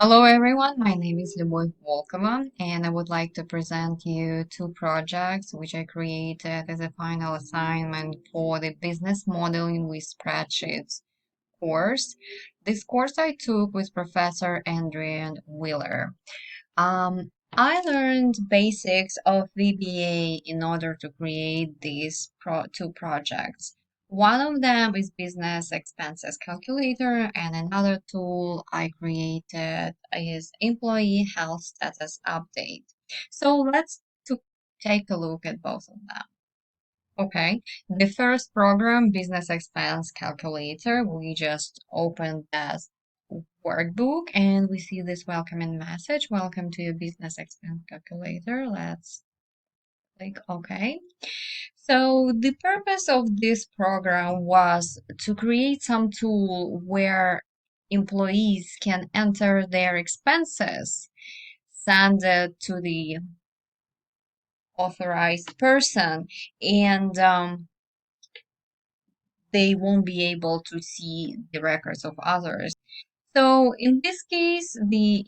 Hello everyone, my name is Любовь Volkova and I would like to present you two projects which I created as a final assignment for the business modeling with spreadsheets course. This course I took with Professor Adrian Wheeler. I learned basics of VBA in order to create these two projects. One of them is Business Expenses Calculator, and another tool I created is Employee Health Status Update. So take a look at both of them. Okay, the first program, Business Expense Calculator, we just opened that workbook and we see this welcoming message. Welcome to your Business Expense Calculator. Let's click OK. So the purpose of this program was to create some tool where employees can enter their expenses, send it to the authorized person, and they won't be able to see the records of others. So in this case, the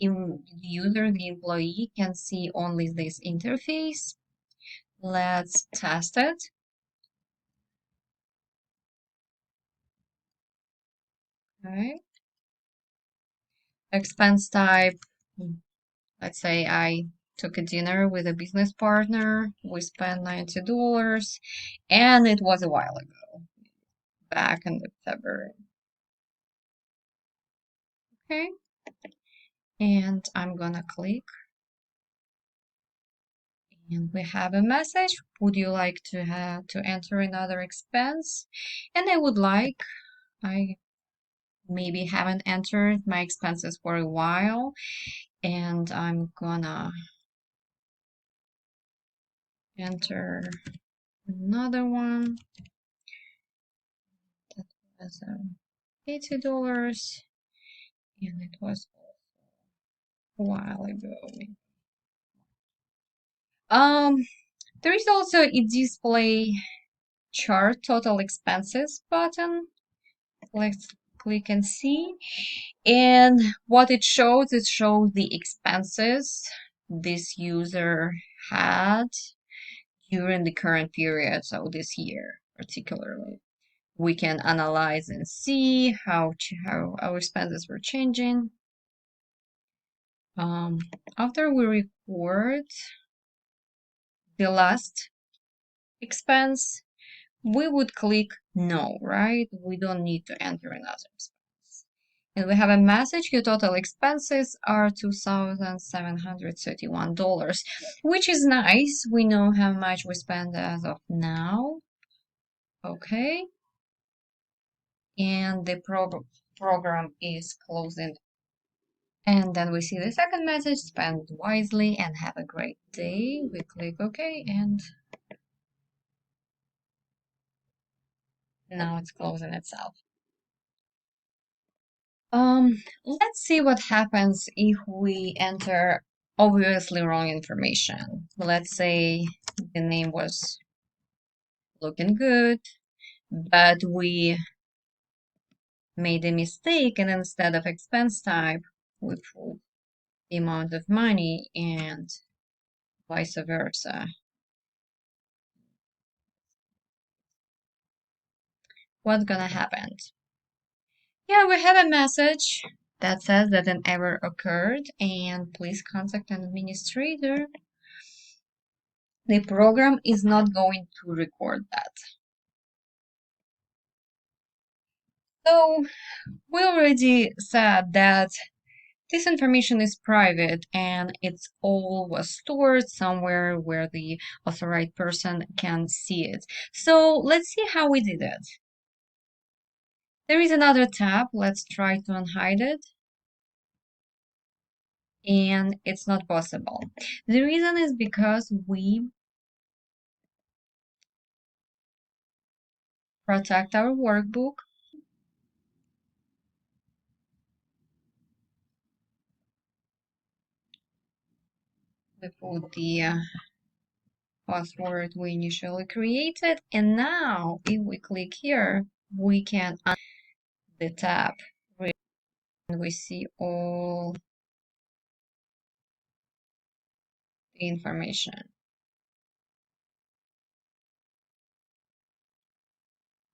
user, the employee, can see only this interface. Let's test it. Okay. Expense type. Let's say I took a dinner with a business partner. We spent $90, and it was a while ago, back in February. Okay. And I'm gonna click. And we have a message. Would you like to enter another expense? And I maybe haven't entered my expenses for a while, and I'm gonna enter another one that was $80, and it was a while ago. There is also a display chart total expenses button. Let's click and see. And what it shows the expenses this user had during the current period, so this year particularly. We can analyze and see how our expenses were changing. After we record the last expense, we would click no, right? We don't need to enter another expense. And we have a message, your total expenses are $2,731, which is nice. We know how much we spend as of now. Okay. And the program is closing. And then we see the second message, spend wisely and have a great day. We click OK, and now it's closing itself. Let's see what happens if we enter obviously wrong information. Let's say the name was looking good, but we made a mistake, and instead of expense type, we put the amount of money and vice versa. What's gonna happen? Yeah, we have a message that says that an error occurred and please contact an administrator. The program is not going to record that. So we already said that this information is private and it's all was stored somewhere where the authorized person can see it. So let's see how we did it. There is another tab. Let's try to unhide it. And it's not possible. The reason is because we protect our workbook. We put the password we initially created, and now if we click here, we can the tab and we see all information.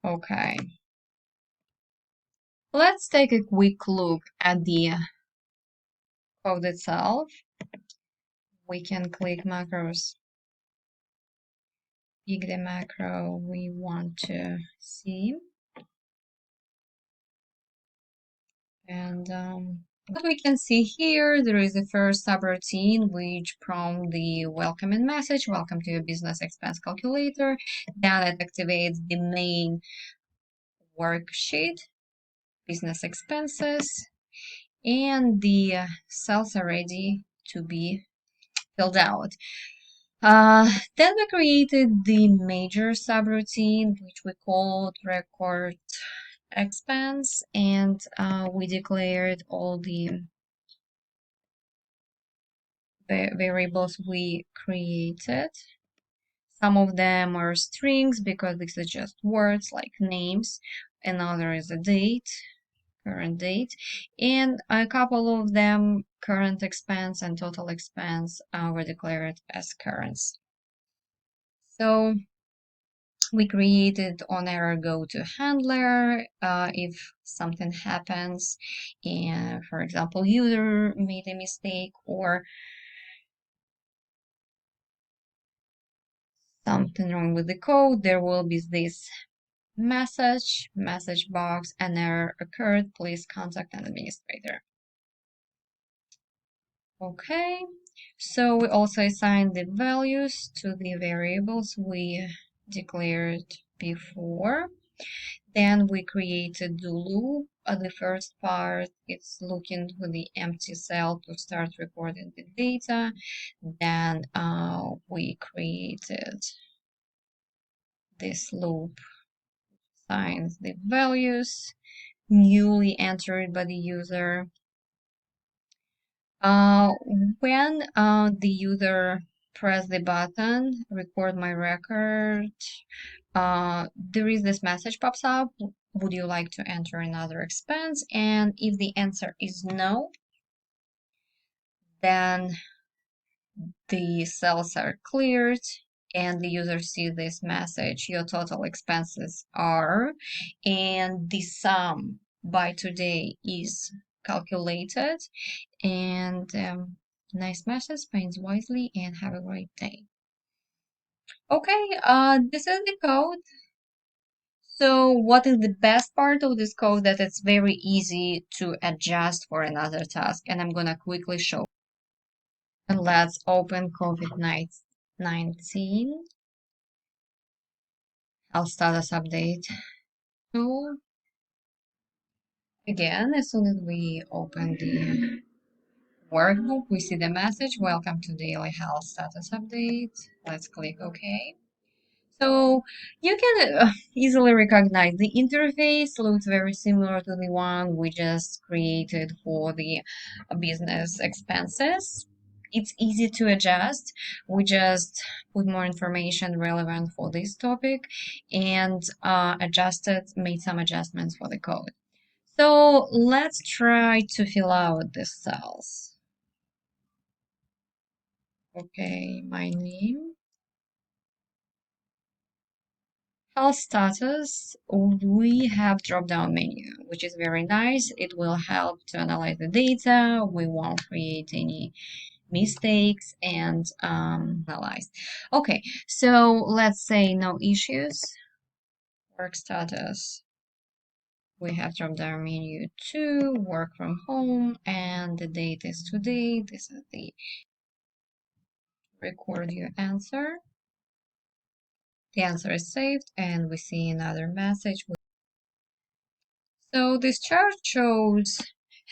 Okay. Let's take a quick look at the code itself. We can click macros, pick the macro we want to see. And what we can see here, there is a first subroutine which prompt the welcoming message, welcome to your business expense calculator. Then it activates the main worksheet, business expenses, and the cells are ready to be filled out. Then we created the major subroutine, which we called record expense, and we declared all the variables we created. Some of them are strings because these are just words like names. Another is a date, current date, and a couple of them, current expense and total expense, were declared as currents. So we created on error go to handler if something happens, and for example, user made a mistake or something wrong with the code, there will be this message box, an error occurred, please contact an administrator. Okay, so we also assign the values to the variables we declared before. Then we created the loop. The first part, it's looking for the empty cell to start recording the data. Then we created this loop, assigns the values newly entered by the user. When the user press the button, record my record, there is this message pops up. Would you like to enter another expense? And if the answer is no, then the cells are cleared and the user sees this message, your total expenses are, and the sum by today is calculated. And nice message, spends wisely, and have a great day. Okay, this is the code. So what is the best part of this code? That it's very easy to adjust for another task, and I'm gonna quickly show. And let's open COVID-19 health status update. So again, as soon as we open the workbook, we see the message, welcome to daily health status update. Let's click OK. So you can easily recognize the interface looks very similar to the one we just created for the business expenses. It's easy to adjust. We just put more information relevant for this topic and made some adjustments for the code. So let's try to fill out the cells. Okay, my name. Health status, we have drop-down menu, which is very nice. It will help to analyze the data. We won't create any mistakes and analyze. Okay, so let's say no issues. Work status. We have drop-down menu 2, work from home, and the date is today. This is the record your answer. The answer is saved, and we see another message. So this chart shows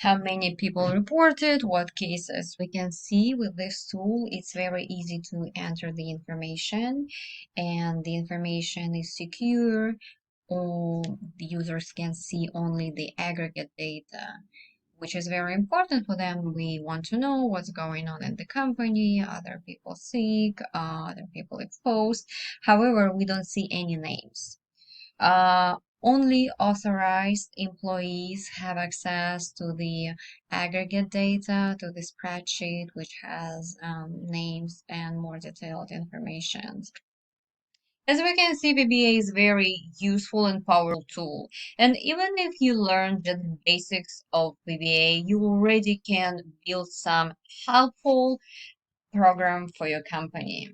how many people reported, what cases. We can see with this tool, it's very easy to enter the information, and the information is secure, or the users can see only the aggregate data, which is very important for them. We want to know what's going on in the company, other people sick, other people exposed. However, we don't see any names. Only authorized employees have access to the aggregate data, to the spreadsheet, which has names and more detailed information. As we can see, VBA is very useful and powerful tool. And even if you learn the basics of VBA, you already can build some helpful program for your company.